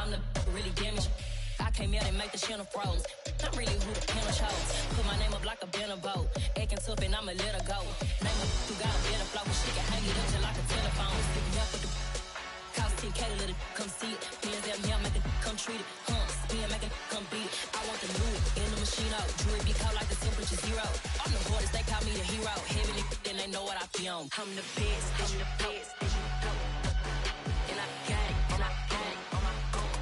I'm the really damaged. I came out and make the channel froze. I'm really who the panel chose. Put my name up like a banner boat. Acting tough and I'ma let her go. Name her who got a better flow. She can hang it up just like a telephone. Stick me up with the cost 10K to let it come see it. Hands down here, make it come treat it. Spin, make it come beat it. I want the new in the machine out. Jewelry be cold like the temperature 0. I'm the hardest, they call me the hero. Heavily, then they know what I be on. I'm the best, I'm the best. And I got it, and I got it on my own.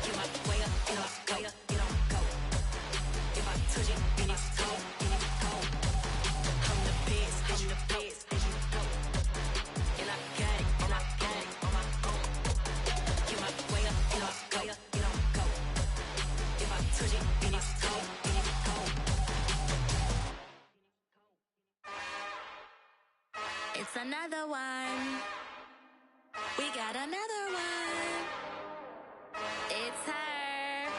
Get my way up, and I go, it don't go. If I touch it, then it's cold, then it's cold. I'm the best, I'm the best. And I got it, and I got it on my own. Get my way up, and I go, it don't go. If I touch it, then it's cold, then it's cold. It's another one. We got another one. It's her.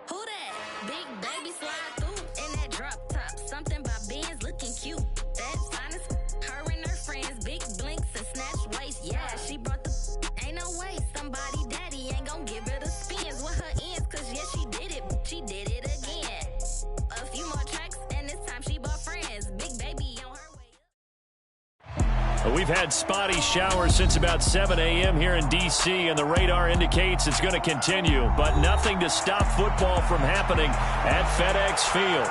Who that? Big baby slide through in that drop top. Something about Benz looking cute. That's honest. Her and her friends, big blinks and snatch waist. Yeah, she brought the. Ain't no way somebody daddy ain't gon' give her the spins with her ends. Cause yeah, she did it. She did it again. A few more tracks and this time she bought friends. Big baby on her way. We've had spotty showers since about 7 a.m. here in D.C., and the radar indicates it's going to continue, but nothing to stop football from happening at FedEx Field.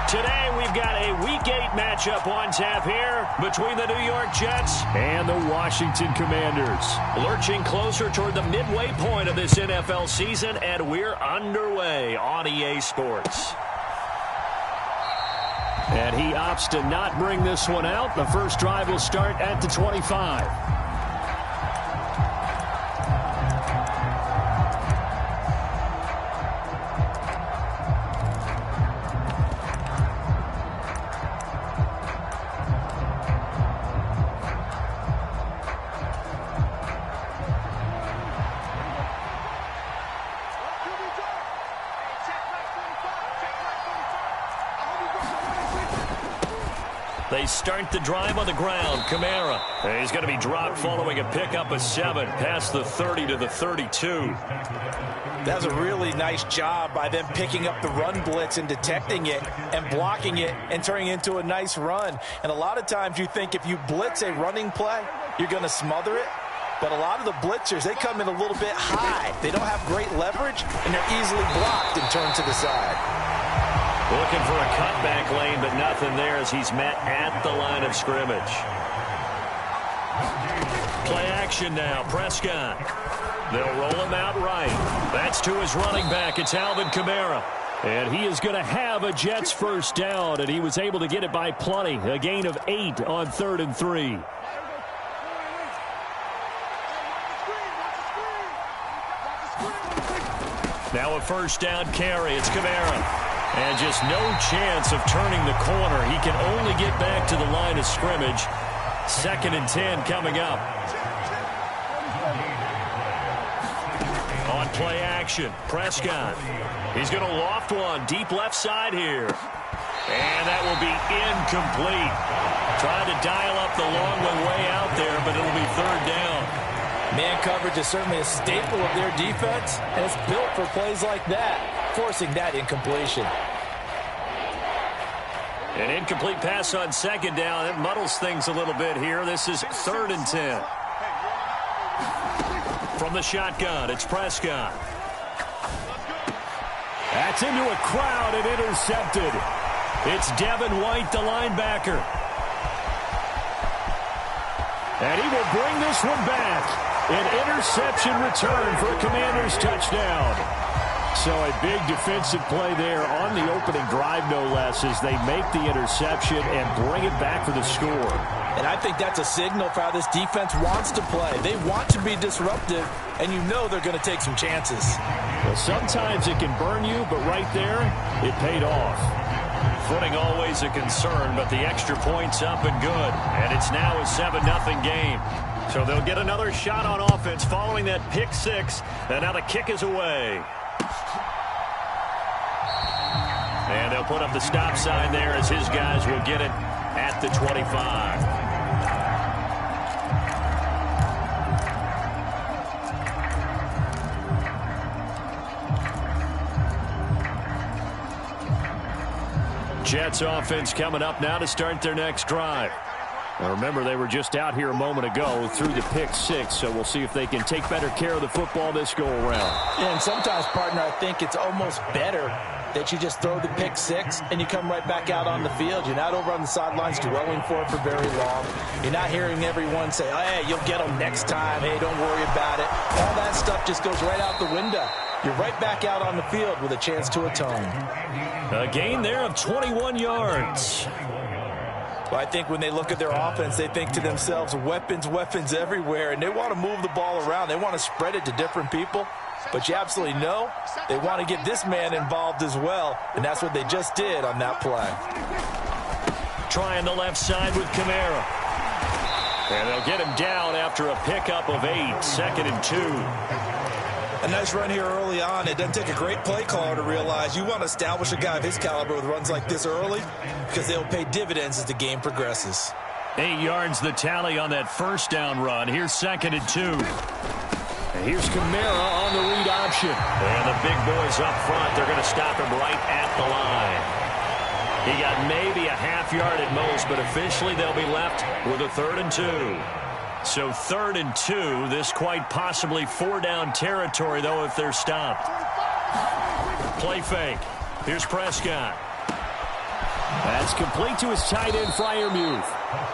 Today, we've got a Week 8 matchup on tap here between the New York Jets and the Washington Commanders. Lurching closer toward the midway point of this NFL season, and we're underway on EA Sports. And he opts to not bring this one out. The first drive will start at the 25. They start the drive on the ground. Kamara. He's going to be dropped following a pickup of 7 past the 30 to the 32. That's a really nice job by them picking up the run blitz and detecting it and blocking it and turning it into a nice run. And a lot of times you think if you blitz a running play, you're going to smother it. But a lot of the blitzers, they come in a little bit high. They don't have great leverage, and they're easily blocked and turned to the side. Looking for a cutback lane, but nothing there as he's met at the line of scrimmage. Play action now, Prescott. They'll roll him out right. That's to his running back. It's Alvin Kamara. And he is going to have a Jets first down, and he was able to get it by plenty. A gain of 8 on 3rd and 3. Now a first down carry. It's Kamara. And just no chance of turning the corner. He can only get back to the line of scrimmage. 2nd and 10 coming up. On play action, Prescott. He's going to loft one deep left side here. And that will be incomplete. Trying to dial up the long one way out there, but it'll be 3rd down. Man coverage is certainly a staple of their defense, and it's built for plays like that, forcing that incompletion. An incomplete pass on 2nd down. It muddles things a little bit here. This is 3rd and 10. From the shotgun, it's Prescott. That's into a crowd and intercepted. It's Devin White, the linebacker. And he will bring this one back. An interception return for a Commanders touchdown. So a big defensive play there on the opening drive, no less, as they make the interception and bring it back for the score. And I think that's a signal for how this defense wants to play. They want to be disruptive, and you know they're going to take some chances. Well, sometimes it can burn you, but right there, it paid off. Footing always a concern, but the extra point's up and good. And it's now a 7-0 game. So they'll get another shot on offense following that pick 6. And now the kick is away. And they'll put up the stop sign there as his guys will get it at the 25. Jets offense coming up now to start their next drive. Now remember, they were just out here a moment ago through the pick six, so we'll see if they can take better care of the football this go-around. Yeah, and sometimes, partner, I think it's almost better that you just throw the pick six and you come right back out on the field. You're not over on the sidelines dwelling for it for very long. You're not hearing everyone say, oh, hey, you'll get them next time. Hey, don't worry about it. All that stuff just goes right out the window. You're right back out on the field with a chance to atone. A gain there of 21 yards. Well, I think when they look at their offense, they think to themselves, weapons, weapons everywhere, and they want to move the ball around. They want to spread it to different people, but you absolutely know they want to get this man involved as well, and that's what they just did on that play. Trying the left side with Kamara. And they'll get him down after a pickup of 8, 2nd and 2. A nice run here early on. It doesn't take a great play caller to realize you want to establish a guy of his caliber with runs like this early because they'll pay dividends as the game progresses. 8 yards the tally on that first down run. Here's 2nd and 2. And here's Kamara on the read option. And the big boys up front, they're going to stop him right at the line. He got maybe a half yard at most, but officially they'll be left with a 3rd and 2. So 3rd and 2, this quite possibly 4-down territory, though, if they're stopped. Play fake. Here's Prescott. That's complete to his tight end, Freiermuth.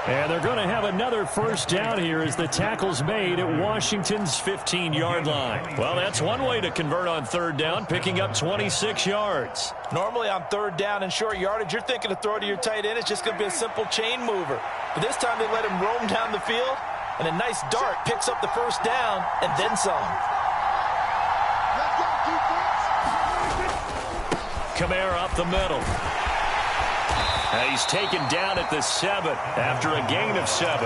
And they're going to have another first down here as the tackle's made at Washington's 15-yard line. Well, that's one way to convert on 3rd down, picking up 26 yards. Normally on 3rd down and short yardage, you're thinking to throw to your tight end. It's just going to be a simple chain mover. But this time they let him roam down the field. And a nice dart picks up the first down and then some. Kamara up the middle. And he's taken down at the 7 after a gain of 7.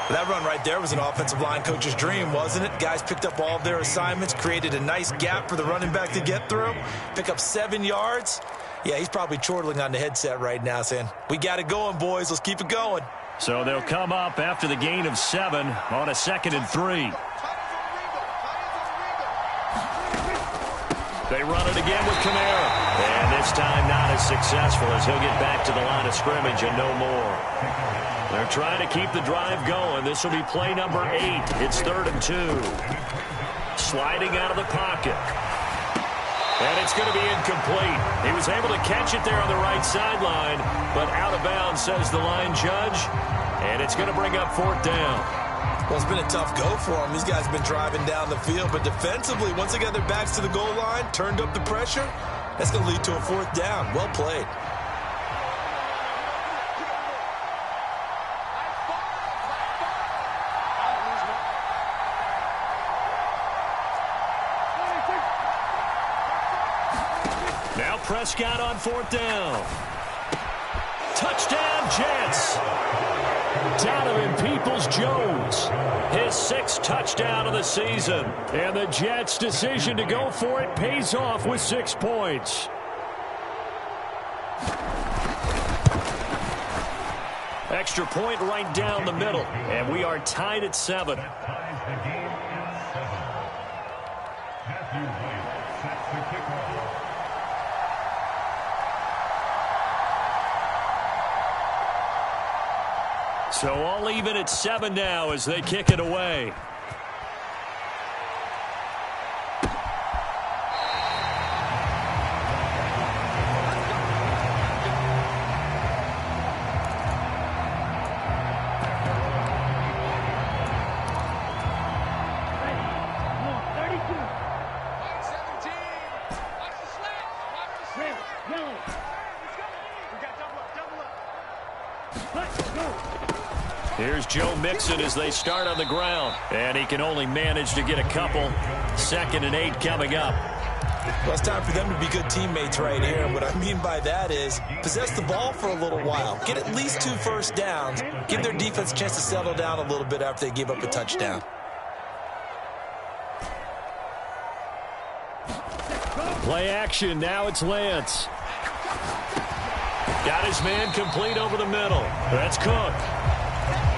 That run right there was an offensive line coach's dream, wasn't it? Guys picked up all of their assignments, created a nice gap for the running back to get through, pick up 7 yards. Yeah, he's probably chortling on the headset right now saying, we got it going, boys. Let's keep it going. So they'll come up after the gain of 7 on a 2nd and 3. They run it again with Kamara. And this time not as successful as he'll get back to the line of scrimmage and no more. They're trying to keep the drive going. This will be play number 8. It's 3rd and 2. Sliding out of the pocket. And it's going to be incomplete. He was able to catch it there on the right sideline, but out of bounds, says the line judge. And it's going to bring up 4th down. Well, it's been a tough go for them. These guys have been driving down the field, but defensively, once they got their backs to the goal line, turned up the pressure, that's going to lead to a 4th down. Well played. Now Prescott on 4th down. Touchdown, Jets. Donovan Peoples-Jones, his 6th touchdown of the season. And the Jets' decision to go for it pays off with 6 points. Extra point right down the middle. And we are tied at 7. So all even at 7 now as they kick it away. Here's Joe Mixon as they start on the ground. And he can only manage to get a couple. 2nd and 8 coming up. Well, it's time for them to be good teammates right here. And what I mean by that is possess the ball for a little while. Get at least 2 first downs. Give their defense a chance to settle down a little bit after they give up a touchdown. Play action. Now it's Lance. Got his man complete over the middle. That's Cook.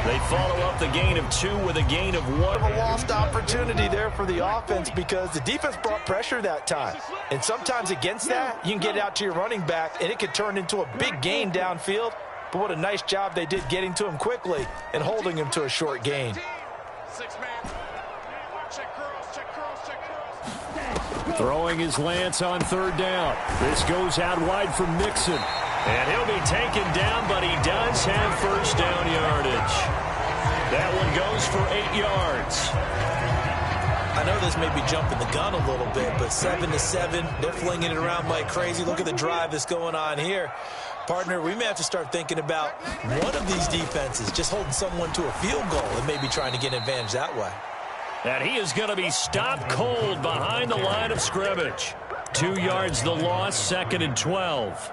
They follow up the gain of 2 with a gain of 1. A lost opportunity there for the offense because the defense brought pressure that time. And sometimes against that, you can get out to your running back, and it could turn into a big gain downfield. But what a nice job they did getting to him quickly and holding him to a short gain. Throwing his Lance on 3rd down. This goes out wide for Mixon. And he'll be taken down, but he does have first down yardage. That one goes for 8 yards. I know this may be jumping the gun a little bit, but 7-7, they're flinging it around like crazy. Look at the drive that's going on here. Partner, we may have to start thinking about one of these defenses just holding someone to a field goal and maybe trying to get an advantage that way. And he is going to be stopped cold behind the line of scrimmage. 2 yards the loss, 2nd and 12.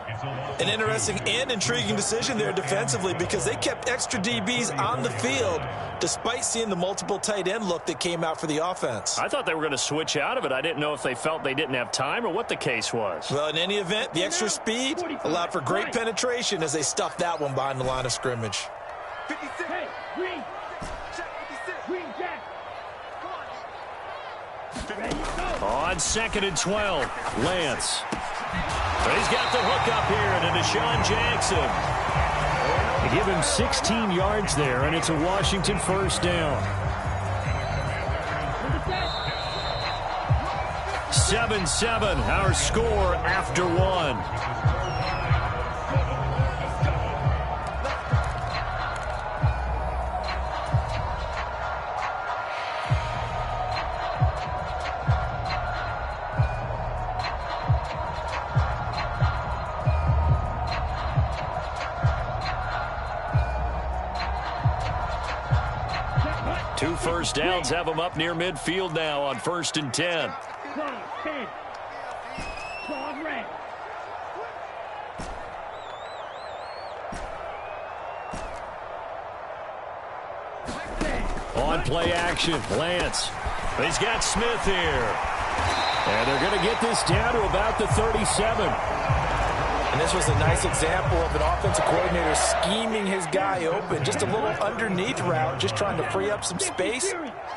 An interesting and intriguing decision there defensively because they kept extra DBs on the field despite seeing the multiple tight end look that came out for the offense. I thought they were going to switch out of it. I didn't know if they felt they didn't have time or what the case was. Well, in any event, the extra speed allowed for great penetration as they stuffed that one behind the line of scrimmage. 56. Hey, green. Check 56. Green, Jack. On 2nd and 12, Lance. He's got the hook up here to Deshaun Jackson. They give him 16 yards there, and it's a Washington first down. 7-7, our score after 1. Two first downs have them up near midfield now on 1st and 10. On play action, Lance. He's got Smith here. And they're going to get this down to about the 37. And this was a nice example of an offensive coordinator scheming his guy open. Just a little underneath route, just trying to free up some space.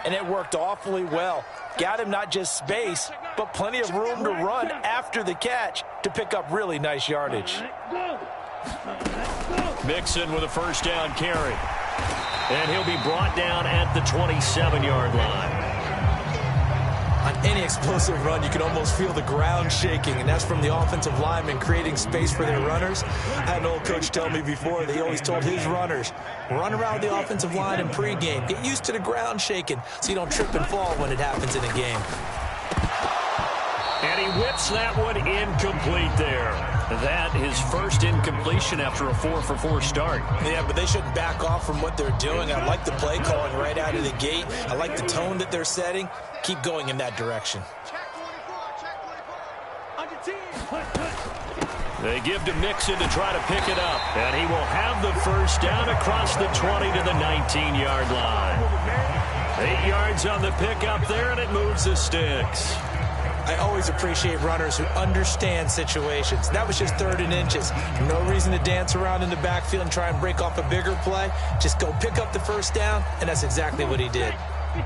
And it worked awfully well. Got him not just space, but plenty of room to run after the catch to pick up really nice yardage. Mixon with a first down carry. And he'll be brought down at the 27-yard line. On any explosive run, you can almost feel the ground shaking, and that's from the offensive linemen creating space for their runners. I had an old coach tell me before that he always told his runners, run around the offensive line in pregame. Get used to the ground shaking so you don't trip and fall when it happens in a game. And he whips that one incomplete there. That his first incompletion after a 4-for-4 start. Yeah, but they shouldn't back off from what they're doing. I like the play calling right out of the gate. I like the tone that they're setting. Keep going in that direction. They give to Mixon to try to pick it up. And he will have the first down across the 20 to the 19-yard line. 8 yards on the pickup there, and it moves the sticks. I always appreciate runners who understand situations. That was just 3rd and inches. No reason to dance around in the backfield and try and break off a bigger play. Just go pick up the first down, and that's exactly what he did.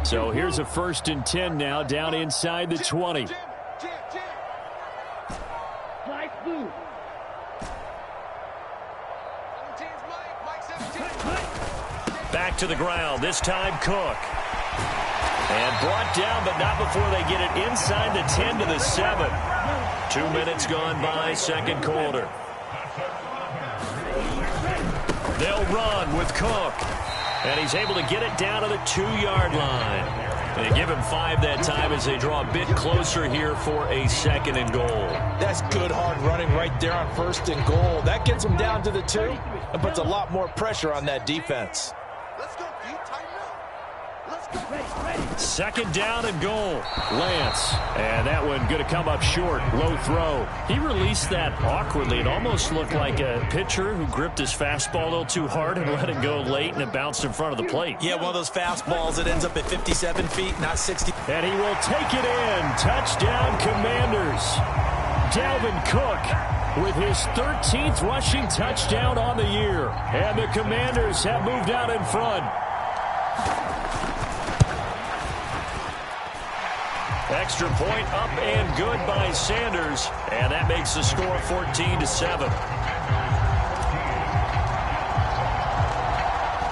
So here's a 1st and 10 now, down inside the 20. Back to the ground, this time Cook. And brought down, but not before they get it inside the 10 to the 7. 2 minutes gone by, 2nd quarter. They'll run with Cook. And he's able to get it down to the 2-yard line. They give him 5 that time as they draw a bit closer here for a 2nd and goal. That's good hard running right there on 1st and goal. That gets them down to the 2 and puts a lot more pressure on that defense. 2nd down and goal. Lance. And that one going to come up short. Low throw. He released that awkwardly. It almost looked like a pitcher who gripped his fastball a little too hard and let it go late, and it bounced in front of the plate. Yeah, one of those fastballs that ends up at 57 feet, not 60. And he will take it in. Touchdown, Commanders. Dalvin Cook with his 13th rushing touchdown on the year. And the Commanders have moved out in front. Extra point up and good by Sanders. And that makes the score 14-7.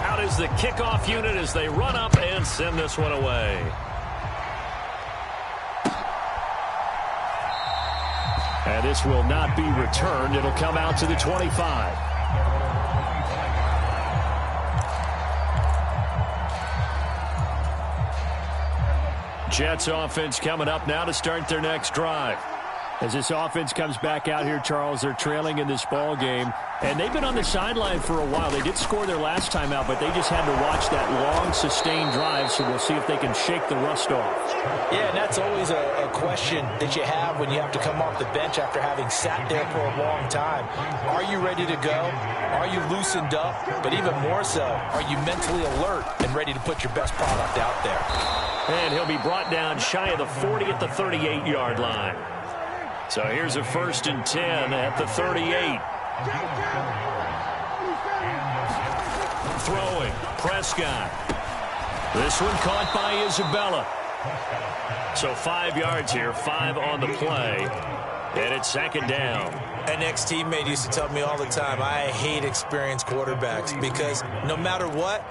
Out is the kickoff unit as they run up and send this one away. And this will not be returned. It'll come out to the 25. Jets offense coming up now to start their next drive. As this offense comes back out here, Charles, they're trailing in this ball game. And they've been on the sideline for a while. They did score their last time out, but they just had to watch that long, sustained drive, so we'll see if they can shake the rust off. Yeah, and that's always a question that you have when you have to come off the bench after having sat there for a long time. Are you ready to go? Are you loosened up? But even more so, are you mentally alert and ready to put your best product out there? And he'll be brought down shy of the 40 at the 38-yard line. So here's a 1st and 10 at the 38. Throwing, Prescott. This one caught by Isabella. So 5 yards here, 5 on the play. And it's 2nd down. An ex-teammate used to tell me all the time, I hate experienced quarterbacks because no matter what,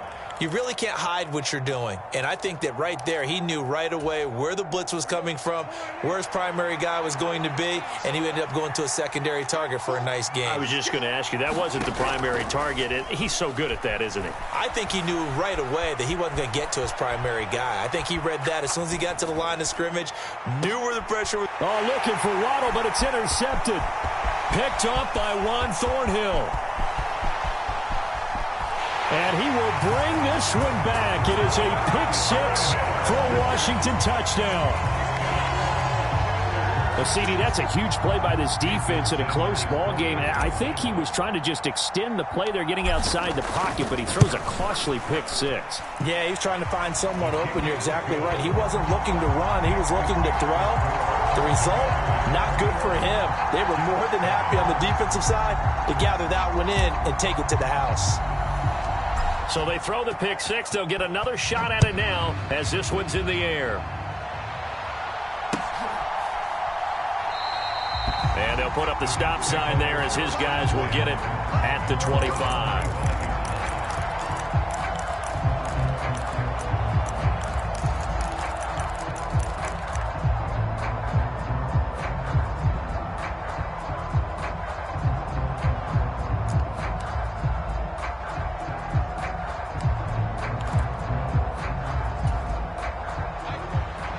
you really can't hide what you're doing. And I think that right there, he knew right away where the blitz was coming from, where his primary guy was going to be, and he ended up going to a secondary target for a nice game. I was just going to ask you, that wasn't the primary target. He's so good at that, isn't he? I think he knew right away that he wasn't going to get to his primary guy. I think he read that as soon as he got to the line of scrimmage, knew where the pressure was. Oh, looking for Waddle, but it's intercepted. Picked up by Juan Thornhill. And he will bring this one back. It is a pick-6 for a Washington touchdown. Well, CD, that's a huge play by this defense in a close ball game. I think he was trying to just extend the play. They're getting outside the pocket, but he throws a costly pick-6. Yeah, he's trying to find someone open. You're exactly right. He wasn't looking to run. He was looking to throw. The result, not good for him. They were more than happy on the defensive side to gather that one in and take it to the house. So they throw the pick-6. They'll get another shot at it now as this one's in the air. And they'll put up the stop sign there as his guys will get it at the 25.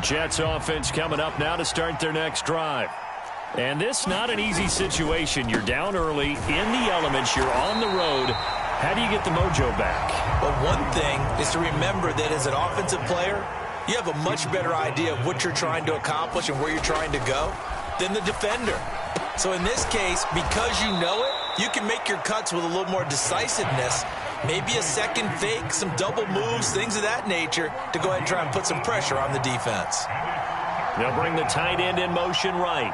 Jets offense coming up now to start their next drive. And this not an easy situation. You're down early, in the elements, you're on the road. How do you get the mojo back? Well, one thing is to remember that as an offensive player, you have a much better idea of what you're trying to accomplish and where you're trying to go than the defender. So in this case, because you know it, you can make your cuts with a little more decisiveness. Maybe a second fake, some double moves, things of that nature to go ahead and try and put some pressure on the defense. They'll bring the tight end in motion right.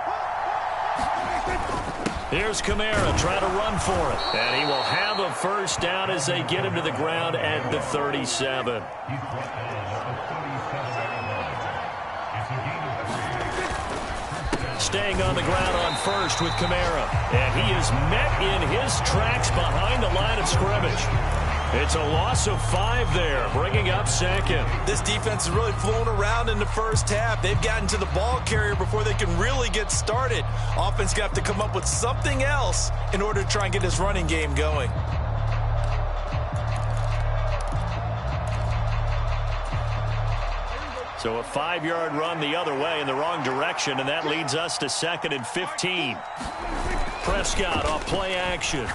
Here's Kamara trying to run for it. And he will have a first down as they get him to the ground at the 37. Staying on the ground on first with Kamara. And he is met in his tracks behind the line of scrimmage. It's a loss of 5 there, bringing up second. This defense is really flown around in the first half. They've gotten to the ball carrier before they can really get started. Offense got to come up with something else in order to try and get this running game going. So a 5-yard run the other way in the wrong direction, and that leads us to 2nd and 15. Prescott off play action.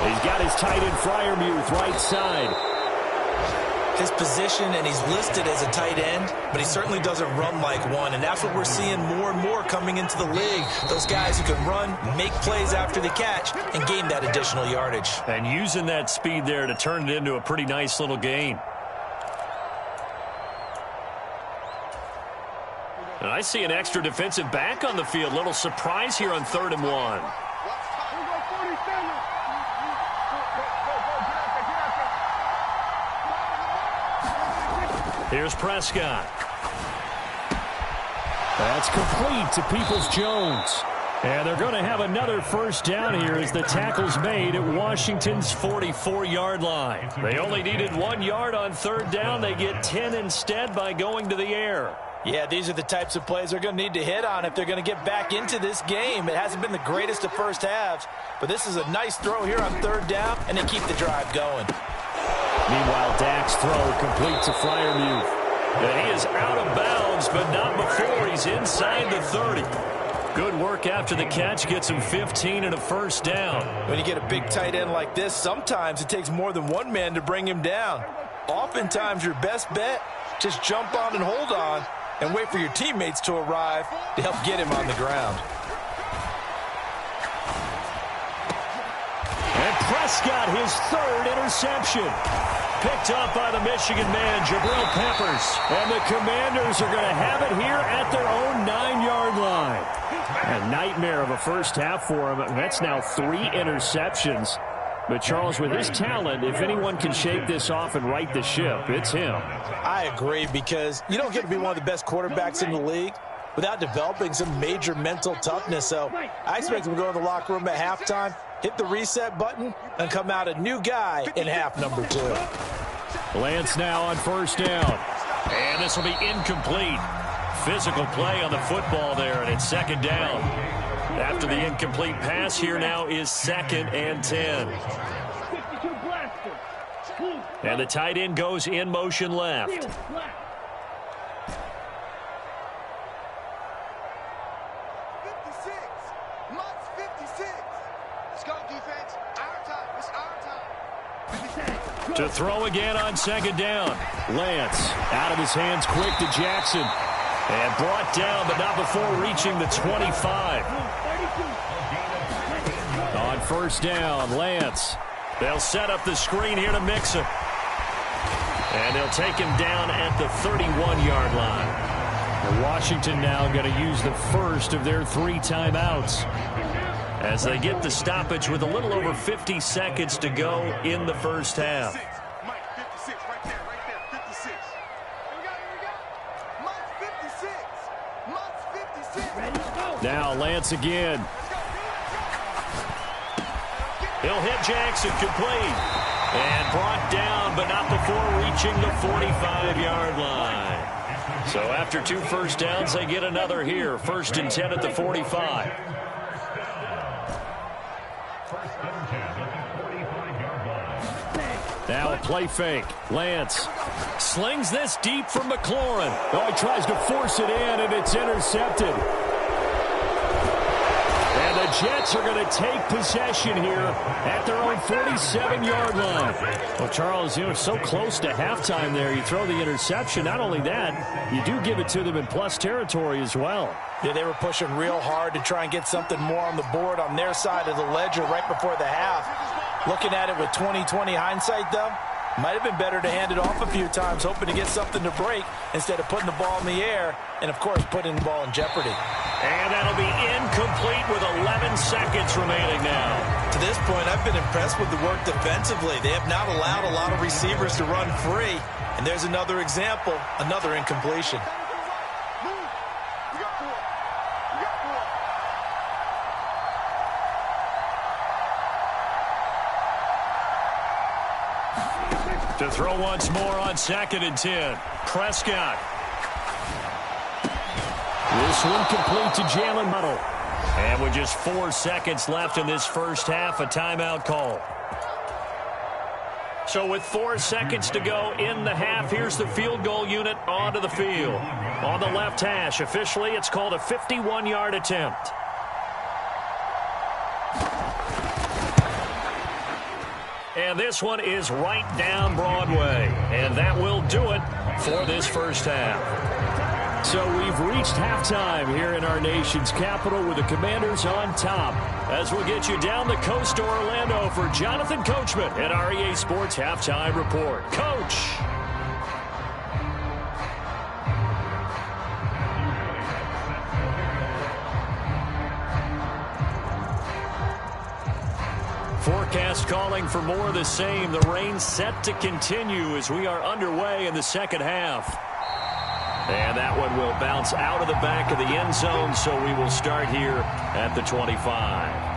He's got his tight end Freiermuth right side. His position, and he's listed as a tight end, but he certainly doesn't run like one, and that's what we're seeing more and more coming into the league. Those guys who can run, make plays after the catch, and gain that additional yardage. And using that speed there to turn it into a pretty nice little gain. And I see an extra defensive back on the field. Little surprise here on 3rd and 1. Here's Prescott. That's complete to Peoples-Jones. And they're going to have another first down here as the tackle's made at Washington's 44-yard line. They only needed 1 yard on 3rd down. They get 10 instead by going to the air. Yeah, these are the types of plays they're going to need to hit on if they're going to get back into this game. It hasn't been the greatest of first halves, but this is a nice throw here on 3rd down, and they keep the drive going. Meanwhile, Dak's throw complete to Freiermuth. And he is out of bounds, but not before he's inside the 30. Good work after the catch, gets him 15 and a first down. When you get a big tight end like this, sometimes it takes more than one man to bring him down. Oftentimes, your best bet, just jump on and hold on and wait for your teammates to arrive to help get him on the ground. And Prescott, his 3rd interception. Picked up by the Michigan man, Jabril Peppers. And the Commanders are going to have it here at their own 9-yard line. A nightmare of a first half for him. That's now 3 interceptions. But, Charles, with his talent, if anyone can shake this off and right the ship, it's him. I agree, because you don't get to be one of the best quarterbacks in the league without developing some major mental toughness. So I expect him to go to the locker room at halftime, hit the reset button, and come out a new guy in half number 2. Lance now on 1st down. And this will be incomplete. Physical play on the football there, and it's 2nd down. After the incomplete pass, here now is 2nd and 10. And the tight end goes in motion left. 56. Must 56. Let's go, defense. Our time. It's our time. To throw again on 2nd down. Lance out of his hands quick to Jackson. And brought down, but not before reaching the 25. On 1st down, Lance. They'll set up the screen here to Mixon. And they'll take him down at the 31-yard line. And Washington now going to use the first of their 3 timeouts as they get the stoppage with a little over 50 seconds to go in the first half. Mike, 56, right there, 56. Here we go. Mike, 56. Mike, 56. Now Lance again. He'll hit Jackson, complete. And brought down, but not before reaching the 45-yard line. So after 2 first downs, they get another here. 1st and 10 at the 45. Now a play fake. Lance slings this deep from McLaurin. Oh, he tries to force it in, and it's intercepted. And the Jets are going to take possession here at their own 47-yard line. Well, Charles, you know, so close to halftime there. You throw the interception. Not only that, you do give it to them in plus territory as well. Yeah, they were pushing real hard to try and get something more on the board on their side of the ledger right before the half. Looking at it with 20/20 hindsight, though, might have been better to hand it off a few times, hoping to get something to break instead of putting the ball in the air and, of course, putting the ball in jeopardy. And that'll be incomplete with 11 seconds remaining now. To this point, I've been impressed with the work defensively. They have not allowed a lot of receivers to run free. And there's another example, another incompletion. To throw once more on 2nd and 10. Prescott. This one complete to Jalen Muddle. And with just 4 seconds left in this first half, a timeout call. So with 4 seconds to go in the half, here's the field goal unit onto the field. On the left hash, officially it's called a 51-yard attempt. And this one is right down Broadway. And that will do it for this first half. So we've reached halftime here in our nation's capital with the Commanders on top. As we'll get you down the coast to Orlando for Jonathan Coachman at our EA Sports Halftime Report. Coach! Forecast calling for more of the same. The rain set to continue as we are underway in the second half. And that one will bounce out of the back of the end zone, so we will start here at the 25.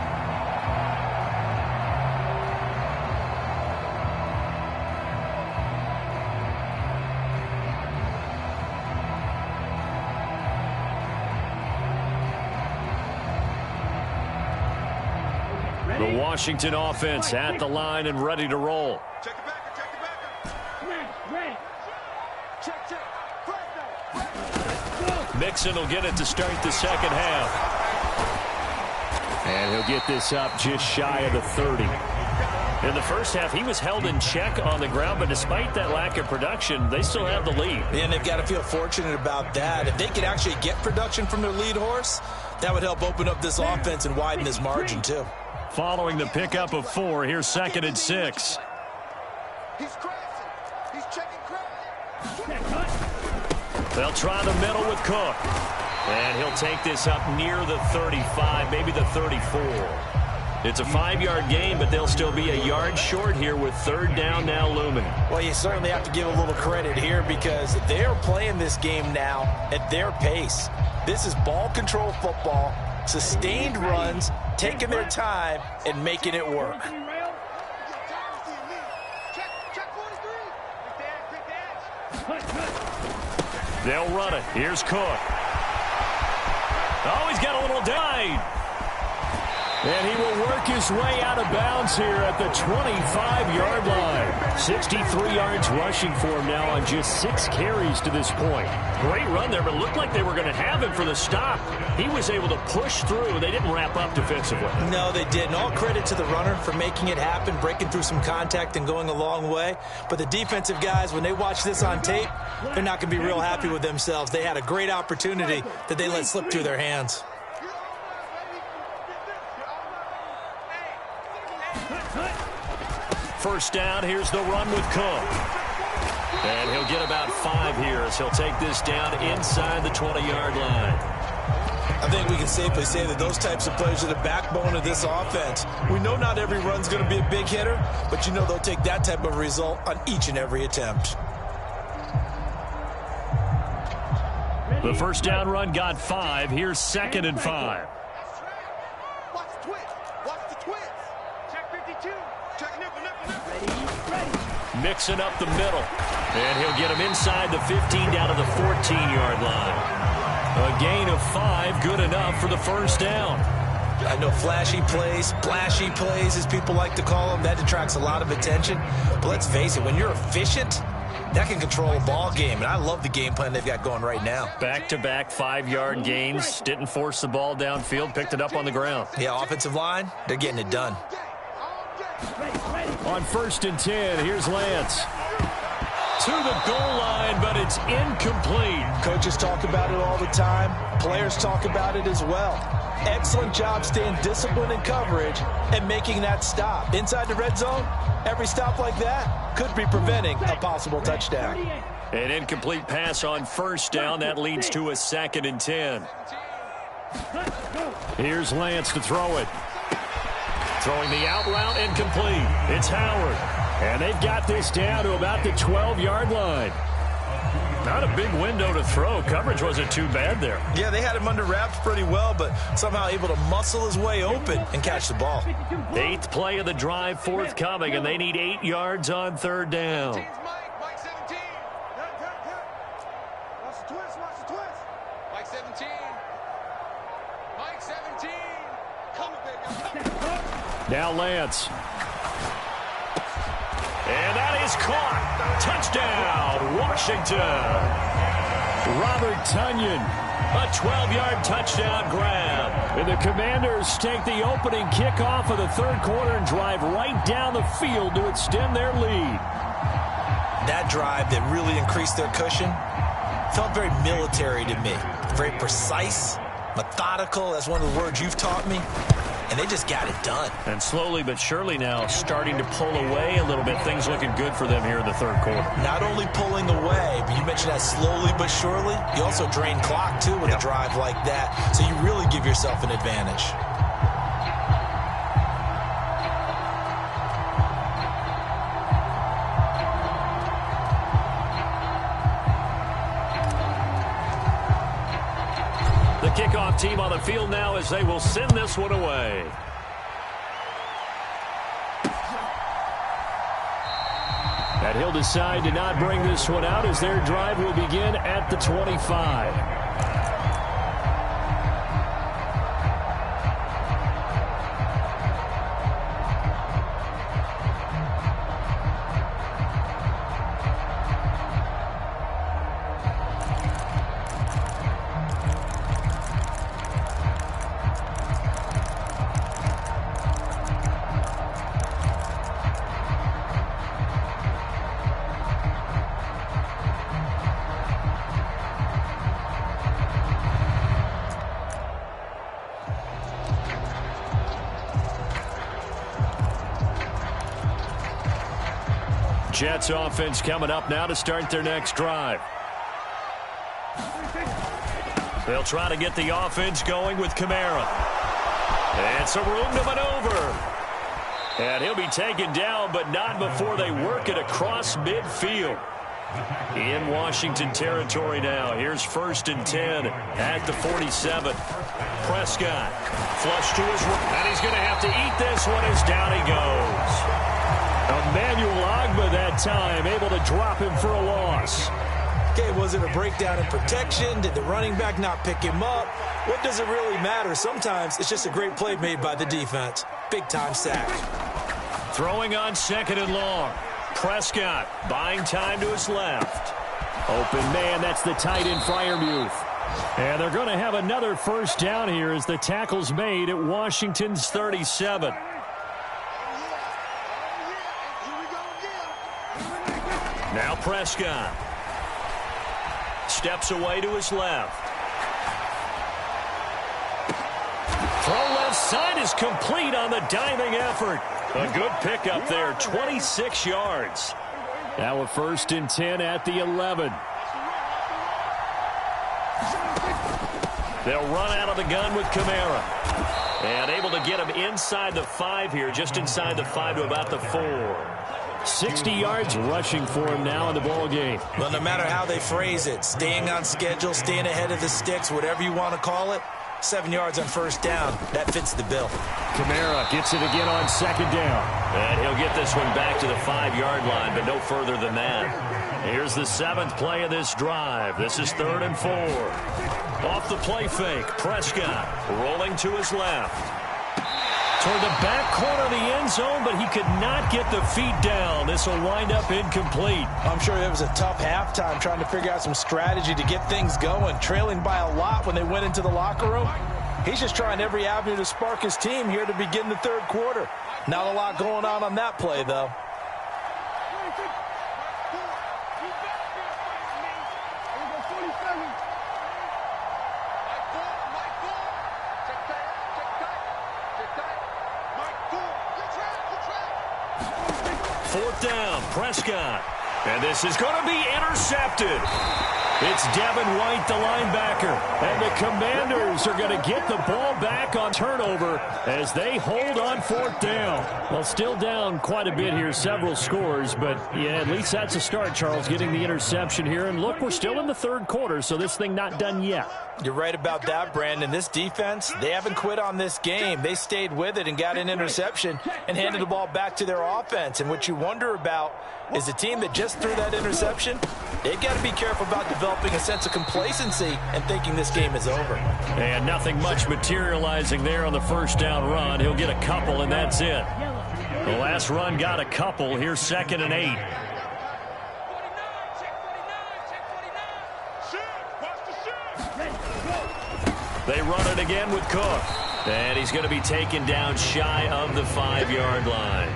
The Washington offense at the line and ready to roll. Check the backer, check the backer. Come on, ready. Check, check. Mixon will get it to start the second half. And he'll get this up just shy of the 30. In the first half, he was held in check on the ground, but despite that lack of production, they still have the lead. And they've got to feel fortunate about that. If they could actually get production from their lead horse, that would help open up this offense and widen this margin, too. Following the pickup of 4, here's 2nd and 6. He's crashing. He's checking crash. They'll try the middle with Cook. And he'll take this up near the 35, maybe the 34. It's a 5-yard gain, but they'll still be a yard short here with 3rd down now looming. Well, you certainly have to give a little credit here because they're playing this game now at their pace. This is ball control football, sustained runs, taking their time and making it work. Check 43. They'll run it. Here's Cook. Oh, he's got a little dive. And he will work his way out of bounds here at the 25-yard line. 63 yards rushing for him now on just 6 carries to this point. Great run there, but it looked like they were going to have him for the stop. He was able to push through. They didn't wrap up defensively. No, they didn't. All credit to the runner for making it happen, breaking through some contact and going a long way. But the defensive guys, when they watch this on tape, they're not going to be real happy with themselves. They had a great opportunity that they let slip through their hands. First down, here's the run with Cook. And he'll get about 5 here as he'll take this down inside the 20-yard line. I think we can safely say that those types of players are the backbone of this offense. We know not every run's going to be a big hitter, but you know they'll take that type of result on each and every attempt. The first down run got 5. Here's 2nd and 5. Watch the twist. Watch the twist. Check 52. Check nickel. Ready. Mixing up the middle. And he'll get him inside the 15 down to the 14-yard line. A gain of 5, good enough for the first down. I know flashy plays, splashy plays, as people like to call them, that attracts a lot of attention. But let's face it, when you're efficient, that can control a ball game. And I love the game plan they've got going right now. Back-to-back 5-yard gains. Didn't force the ball downfield. Picked it up on the ground. Yeah, offensive line, they're getting it done. On 1st and 10, here's Lance. To the goal line, but it's incomplete. Coaches talk about it all the time. Players talk about it as well. Excellent job staying disciplined in coverage and making that stop. Inside the red zone, every stop like that could be preventing a possible touchdown. An incomplete pass on 1st down. That leads to a 2nd and 10. Here's Lance to throw it. Throwing the out route, incomplete. It's Howard. And they've got this down to about the 12-yard line. Not a big window to throw. Coverage wasn't too bad there. Yeah, they had him under wraps pretty well, but somehow able to muscle his way open and catch the ball. 8th play of the drive forthcoming, and they need 8 yards on 3rd down. Mike 17. Watch the twist. Mike 17. Mike 17. Come on, baby. Now Lance. And that is caught. Touchdown, Washington. Robert Tonyan, a 12-yard touchdown grab. And the Commanders take the opening kickoff of the 3rd quarter and drive right down the field to extend their lead. That drive that really increased their cushion felt very military to me. Very precise, methodical. That's one of the words you've taught me. And they just got it done. And slowly but surely now starting to pull away a little bit. Things looking good for them here in the 3rd quarter. Not only pulling away, but you mentioned that slowly but surely. You also drain clock, too, with a drive like that. So you really give yourself an advantage. kickoff team on the field now as they will send this one away. And he'll decide to not bring this one out as their drive will begin at the 25. Jets offense coming up now to start their next drive. They'll try to get the offense going with Kamara. And some room to maneuver. And he'll be taken down, but not before they work it across midfield. In Washington territory now. Here's 1st and 10 at the 47. Prescott flush to his right. And he's going to have to eat this one as down he goes. Emmanuel Ogbah that time, able to drop him for a loss. Okay, was it a breakdown in protection? Did the running back not pick him up? What does it really matter? Sometimes it's just a great play made by the defense. Big-time sack. Throwing on 2nd and long. Prescott buying time to his left. Open man, that's the tight end Freiermuth. And they're going to have another 1st down here as the tackle's made at Washington's 37. Now Prescott steps away to his left. Throw left side is complete on the diving effort. A good pickup there, 26 yards. Now a 1st and 10 at the 11. They'll run out of the gun with Kamara. And able to get him inside the 5 here, just inside the 5 to about the 4. 60 yards rushing for him now in the ball game. Well, no matter how they phrase it, staying on schedule, staying ahead of the sticks, whatever you want to call it, 7 yards on 1st down. That fits the bill. Kamara gets it again on 2nd down. And he'll get this one back to the 5-yard line, but no further than that. Here's the 7th play of this drive. This is 3rd and 4. Off the play fake, Prescott rolling to his left. Toward the back corner of the end zone, but he could not get the feet down. This will wind up incomplete. I'm sure it was a tough halftime trying to figure out some strategy to get things going. Trailing by a lot when they went into the locker room. He's just trying every avenue to spark his team here to begin the 3rd quarter. Not a lot going on that play, though. Down, Prescott. And this is going to be intercepted. It's Devin White, the linebacker. And the Commanders are going to get the ball back on turnover as they hold on 4th down. Well, still down quite a bit here, several scores. But, yeah, at least that's a start, Charles, getting the interception here. And, look, we're still in the 3rd quarter, so this thing not done yet. You're right about that, Brandon. This defense, they haven't quit on this game. They stayed with it and got an interception and handed the ball back to their offense. And what you wonder about is a team that just threw that interception, they've got to be careful about developing a sense of complacency and thinking this game is over. And nothing much materializing there on the 1st down run. He'll get a couple, and that's it. The last run got a couple. Here's 2nd and 8. They run it again with Cook. And he's going to be taken down shy of the 5-yard line.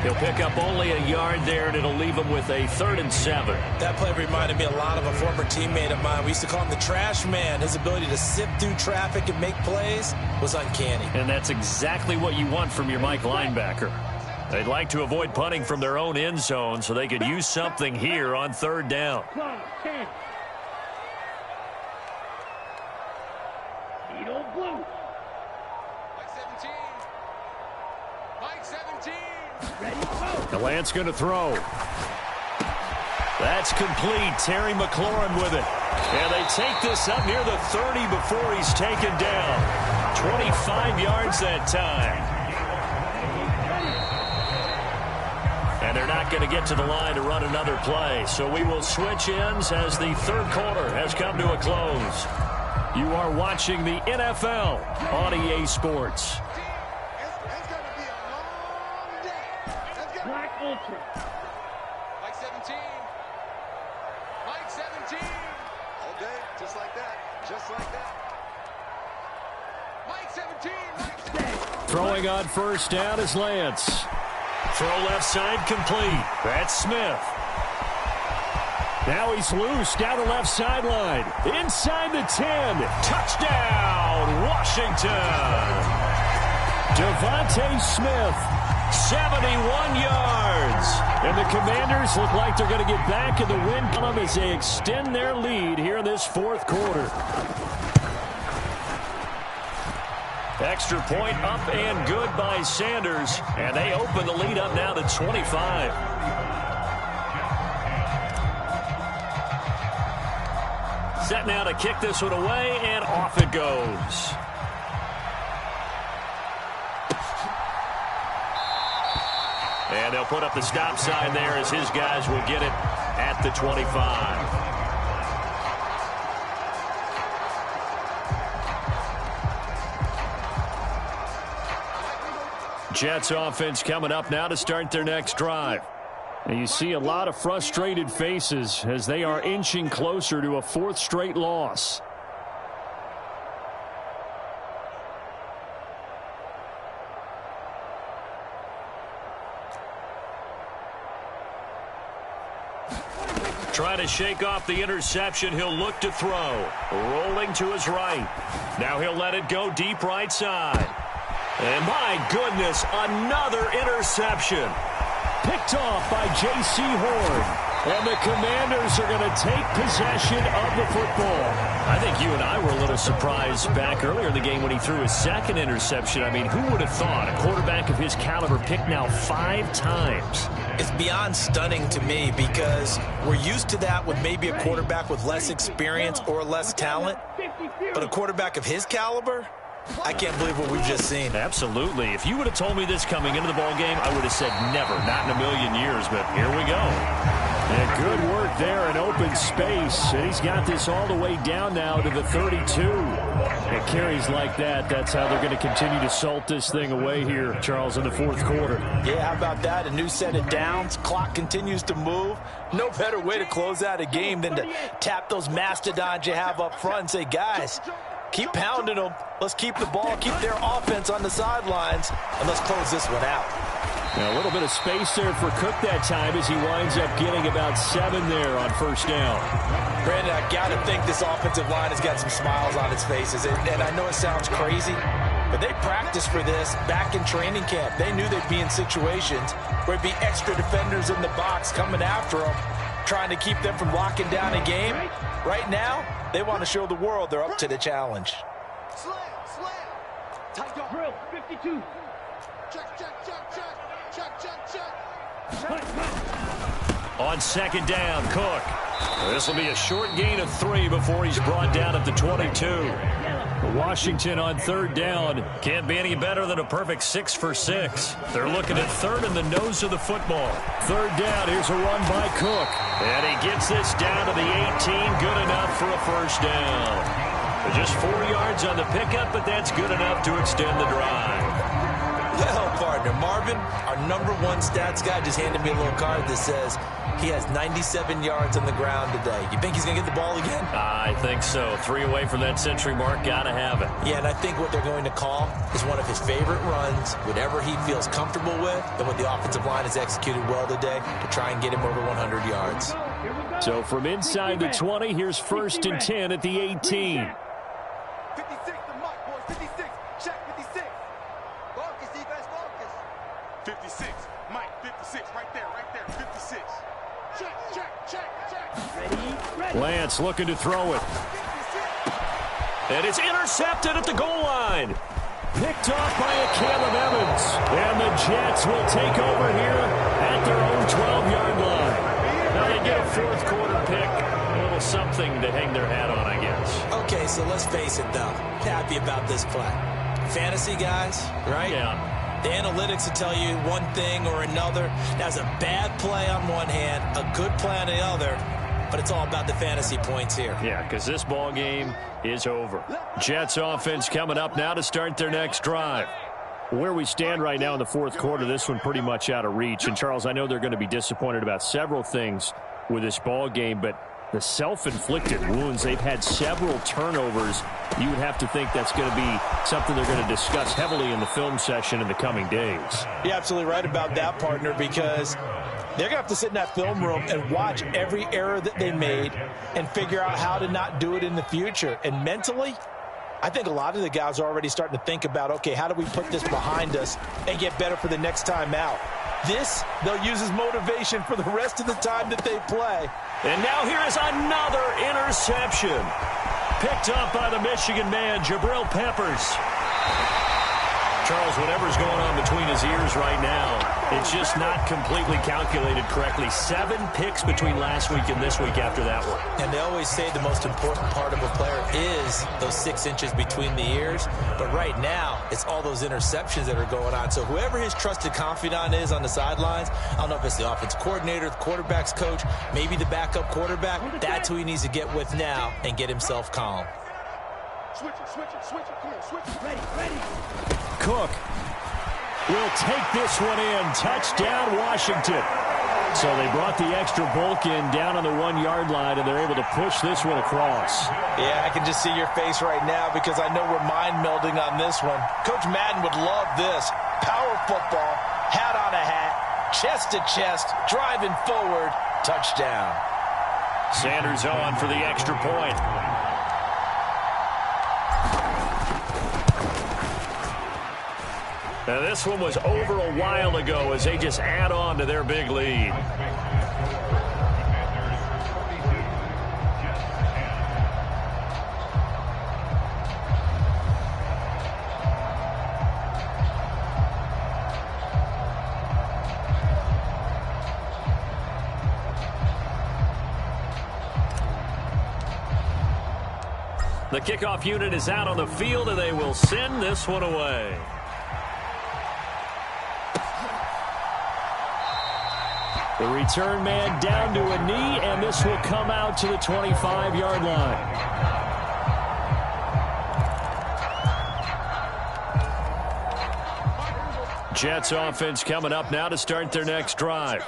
He'll pick up only a yard there, and it'll leave him with a 3rd and 7. That play reminded me a lot of a former teammate of mine. We used to call him the trash man. His ability to sift through traffic and make plays was uncanny. And that's exactly what you want from your Mike linebacker. They'd like to avoid punting from their own end zone so they could use something here on 3rd down. The Lance going to throw. That's complete. Terry McLaurin with it. And they take this up near the 30 before he's taken down. 25 yards that time. And they're not going to get to the line to run another play. So we will switch ends as the third quarter has come to a close. You are watching the NFL on EA Sports. It's going to be a long day. Let's go. Black Ultra. Mike 17. Mike 17. All day, just like that. Just like that. Mike 17. Mike 17. Throwing on first down is Lance. Throw left side complete. That's Smith. Now he's loose down the left sideline. Inside the 10. Touchdown, Washington. Devontae Smith, 71 yards. And the Commanders look like they're going to get back in the win column as they extend their lead here in this fourth quarter. Extra point up and good by Sanders. And they open the lead up now to 25. Set now to kick this one away, and off it goes. And they'll put up the stop sign there as his guys will get it at the 25. Jets offense coming up now to start their next drive. And you see a lot of frustrated faces as they are inching closer to a fourth straight loss. Trying to shake off the interception. He'll look to throw. Rolling to his right. Now he'll let it go deep right side. And my goodness, another interception. Picked off by J.C. Horn. And the Commanders are going to take possession of the football. I think you and I were a little surprised back earlier in the game when he threw his second interception. I mean, who would have thought a quarterback of his caliber picked now 5 times? It's beyond stunning to me because we're used to that with maybe a quarterback with less experience or less talent. But a quarterback of his caliber, I can't believe what we've just seen. Absolutely. If you would have told me this coming into the ball game, I would have said never, not in a million years, but here we go. And good work there in open space. And he's got this all the way down now to the 32. It carries like that. That's how they're going to continue to salt this thing away here, Charles, in the fourth quarter. Yeah, how about that? A new set of downs. Clock continues to move. No better way to close out a game than to tap those mastodons you have up front and say, guys, keep pounding them. Let's keep the ball, keep their offense on the sidelines, and let's close this one out. Now a little bit of space there for Cook that time as he winds up getting about 7 there on first down. Brandon, I got to think this offensive line has got some smiles on its faces. And I know it sounds crazy, but they practiced for this back in training camp. They knew they'd be in situations where it'd be extra defenders in the box coming after them, trying to keep them from locking down a game. Right now, they want to show the world they're up to the challenge. Slam. Tight go. Drill. 52. Check. On second down, Cook. This will be a short gain of 3 before he's brought down at the 22. Washington on third down can't be any better than a perfect 6 for 6. They're looking at third in the nose of the football. Third down, here's a run by Cook. And he gets this down to the 18, good enough for a first down. Just 4 yards on the pickup, but that's good enough to extend the drive. Well, partner, Marvin, our #1 stats guy, just handed me a little card that says he has 97 yards on the ground today. You think he's going to get the ball again? I think so. 3 away from that century mark. Got to have it. Yeah, and I think what they're going to call is one of his favorite runs, whatever he feels comfortable with, and what the offensive line has executed well today to try and get him over 100 yards. So from inside the 20, here's 1st and 10 at the 18. 56, the mark, boys. 56. Check 56. Focus, defense, focus. 56. Mike, 56. Right there. 56. Check. Lance looking to throw it. And it's intercepted at the goal line. Picked off by a Caleb Evans. And the Jets will take over here at their own 12-yard line. Well, they get a fourth quarter pick, a little something to hang their hat on, I guess. Okay, so let's face it, though. Happy about this play. Fantasy guys, right? Yeah. The analytics will tell you one thing or another. That's a bad play on one hand, a good play on the other, but it's all about the fantasy points here. Yeah, because this ball game is over. Jets offense coming up now to start their next drive. Where we stand right now in the fourth quarter, this one pretty much out of reach. And, Charles, I know they're going to be disappointed about several things with this ball game, but the self-inflicted wounds, they've had several turnovers. You would have to think that's going to be something they're going to discuss heavily in the film session in the coming days. You're absolutely right about that, partner, because they're going to have to sit in that film room and watch every error that they made and figure out how to not do it in the future. And mentally, I think a lot of the guys are already starting to think about, okay, how do we put this behind us and get better for the next time out? This, they'll use as motivation for the rest of the time that they play. And now here is another interception. Picked up by the Michigan man, Jabril Peppers. Charles, whatever's going on between his ears right now, it's just not completely calculated correctly. 7 picks between last week and this week after that one. And they always say the most important part of a player is those 6 inches between the ears. But right now, it's all those interceptions that are going on. So whoever his trusted confidant is on the sidelines, I don't know if it's the offensive coordinator, the quarterback's coach, maybe the backup quarterback, that's who he needs to get with now and get himself calm. Switch it, switch it, switch it. Come on, switch it. Ready. Cook will take this one in. Touchdown, Washington. So they brought the extra bulk in down on the 1-yard line, and they're able to push this one across. Yeah, I can just see your face right now because I know we're mind-melding on this one. Coach Madden would love this. Power football, hat on a hat, chest to chest, driving forward, touchdown. Sanders on for the extra point. Now this one was over a while ago as they just add on to their big lead. The kickoff unit is out on the field, and they will send this one away. The return man down to a knee, and this will come out to the 25-yard line. Jets offense coming up now to start their next drive.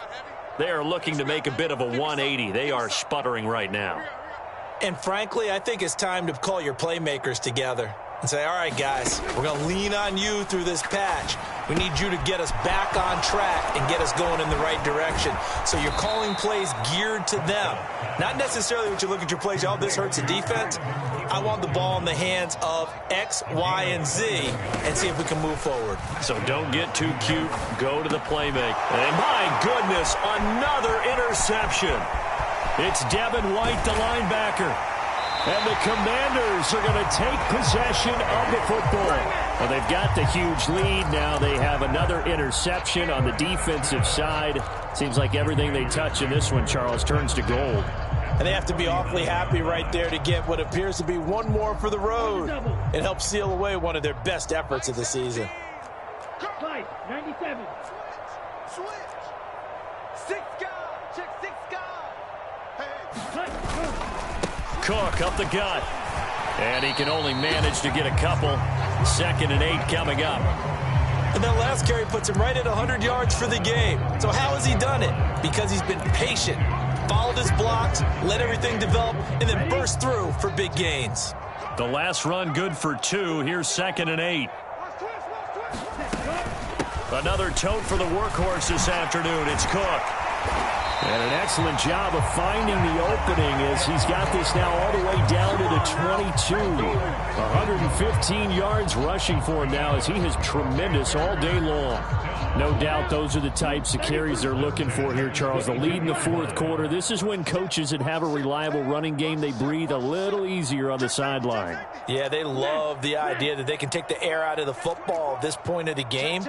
They are looking to make a bit of a 180. They are sputtering right now. And frankly, I think it's time to call your playmakers together and say, all right, guys, we're going to lean on you through this patch. We need you to get us back on track and get us going in the right direction. So you're calling plays geared to them. Not necessarily what you look at your plays, oh, this hurts the defense. I want the ball in the hands of X, Y, and Z and see if we can move forward. So don't get too cute. Go to the playmaker. And my goodness, another interception. It's Devin White, the linebacker. And the Commanders are going to take possession of the football. Well, they've got the huge lead. Now they have another interception on the defensive side. Seems like everything they touch in this one, Charles, turns to gold. And they have to be awfully happy right there to get what appears to be one more for the road. It helps seal away one of their best efforts of the season. 97. Switch. 6 guys. Check 6 guys. Cook up the gut. And he can only manage to get a couple. 2nd and 8 coming up. And that last carry puts him right at 100 yards for the game. So how has he done it? Because he's been patient, followed his blocks, let everything develop, and then burst through for big gains. The last run good for 2. Here's 2nd and 8. Another tote for the workhorse this afternoon. It's Cook. And an excellent job of finding the opening as he's got this now all the way down to the 22. 115 yards rushing for him now as he is tremendous all day long. No doubt those are the types of carries they're looking for here, Charles. The lead in the fourth quarter. This is when coaches that have a reliable running game, they breathe a little easier on the sideline. Yeah, they love the idea that they can take the air out of the football at this point of the game.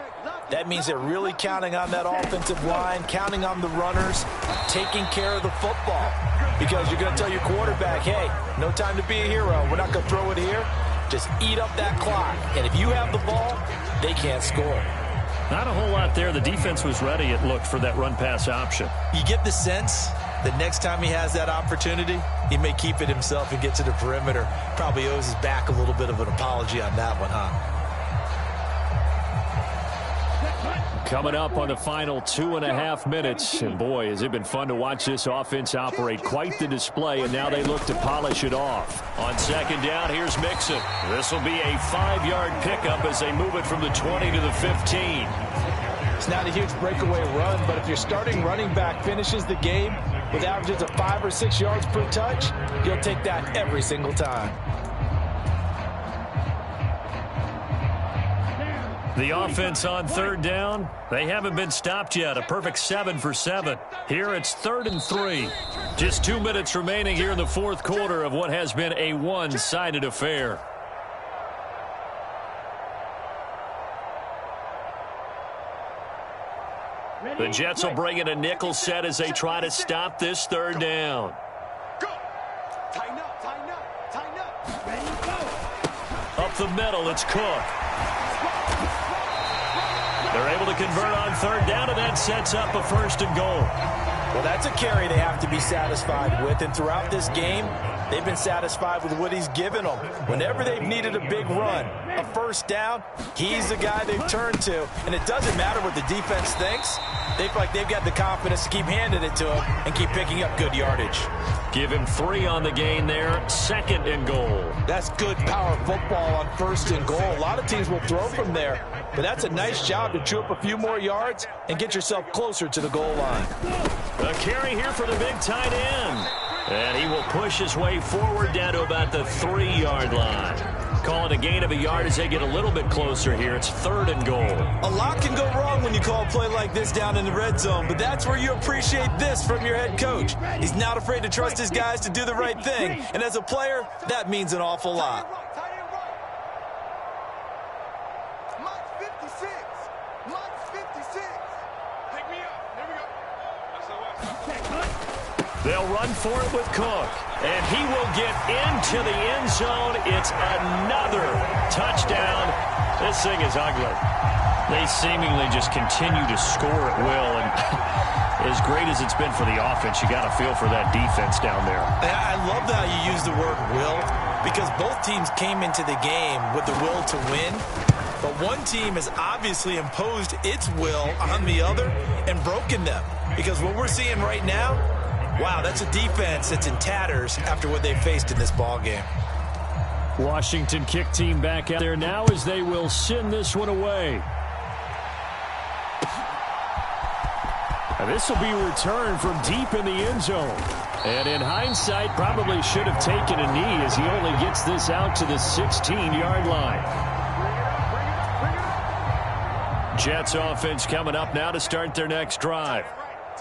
That means they're really counting on that offensive line, counting on the runners, taking care of the football. Because you're going to tell your quarterback, hey, no time to be a hero. We're not going to throw it here. Just eat up that clock. And if you have the ball, they can't score. Not a whole lot there. The defense was ready, it looked, for that run-pass option. You get the sense that next time he has that opportunity, he may keep it himself and get to the perimeter. Probably owes his back a little bit of an apology on that one, huh? Coming up on the final 2.5 minutes. And boy, has it been fun to watch this offense operate. Quite the display, and now they look to polish it off. On second down, here's Mixon. This will be a 5-yard pickup as they move it from the 20 to the 15. It's not a huge breakaway run, but if your starting running back finishes the game with averages of 5 or 6 yards per touch, you'll take that every single time. The offense on third down, they haven't been stopped yet. A perfect 7 for 7. Here it's 3rd and 3. Just 2 minutes remaining here in the fourth quarter of what has been a one-sided affair. The Jets will bring in a nickel set as they try to stop this third down. Tighten up, tighten up, tighten up. Up the middle, it's Cook. They're able to convert on third down, and that sets up a 1st and goal. Well, that's a carry they have to be satisfied with, and throughout this game, they've been satisfied with what he's given them. Whenever they've needed a big run, a 1st down, he's the guy they've turned to, and it doesn't matter what the defense thinks. They feel like they've got the confidence to keep handing it to him and keep picking up good yardage. Give him 3 on the gain there, 2nd and goal. That's good power football on 1st and goal. A lot of teams will throw from there, but that's a nice job to chew up a few more yards and get yourself closer to the goal line. A carry here for the big tight end. And he will push his way forward down to about the 3-yard line. Call it a gain of a yard as they get a little bit closer here. It's 3rd and goal. A lot can go wrong when you call a play like this down in the red zone, but that's where you appreciate this from your head coach. He's not afraid to trust his guys to do the right thing, and as a player, that means an awful lot. They'll run for it with Cook, and he will get into the end zone. It's another touchdown. This thing is ugly. They seemingly just continue to score at will, and as great as it's been for the offense, you got to feel for that defense down there. I love how you use the word will, because both teams came into the game with the will to win, but one team has obviously imposed its will on the other and broken them, because what we're seeing right now, wow, that's a defense that's in tatters after what they faced in this ball game. Washington kick team back out there now as they will send this one away. And this will be returned from deep in the end zone. And in hindsight, probably should have taken a knee as he only gets this out to the 16-yard line. Jets offense coming up now to start their next drive.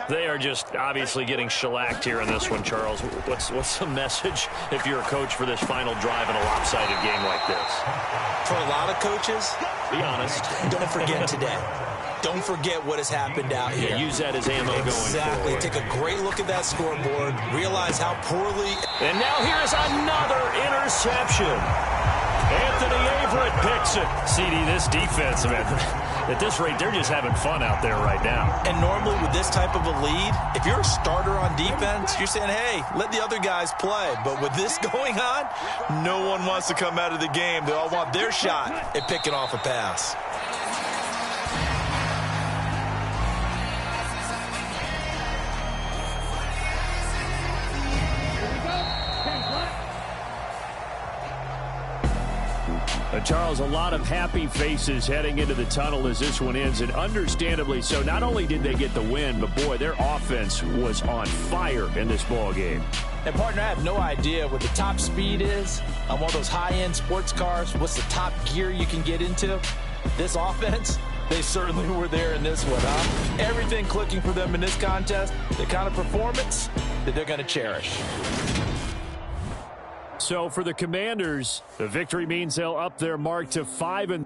They are just obviously getting shellacked here in this one, Charles. What's the message if you're a coach for this final drive in a lopsided game like this? For a lot of coaches, be honest. Don't forget today. Don't forget what has happened out here. Yeah, use that as ammo going forward. Exactly. Take a great look at that scoreboard. Realize how poorly. And now here's another interception. Anthony Averett picks it. CD, this defense, man, at this rate, they're just having fun out there right now. And normally with this type of a lead, if you're a starter on defense, you're saying, hey, let the other guys play. But with this going on, no one wants to come out of the game. They all want their shot at picking off a pass. Charles, a lot of happy faces heading into the tunnel as this one ends, and understandably so. Not only did they get the win, but boy, their offense was on fire in this ball game. And partner, I have no idea what the top speed is on one of those high-end sports cars. What's the top gear you can get into? This offense, they certainly were there in this one, huh? Everything clicking for them in this contest, the kind of performance that they're going to cherish. So for the Commanders, the victory means they'll up their mark to 5-.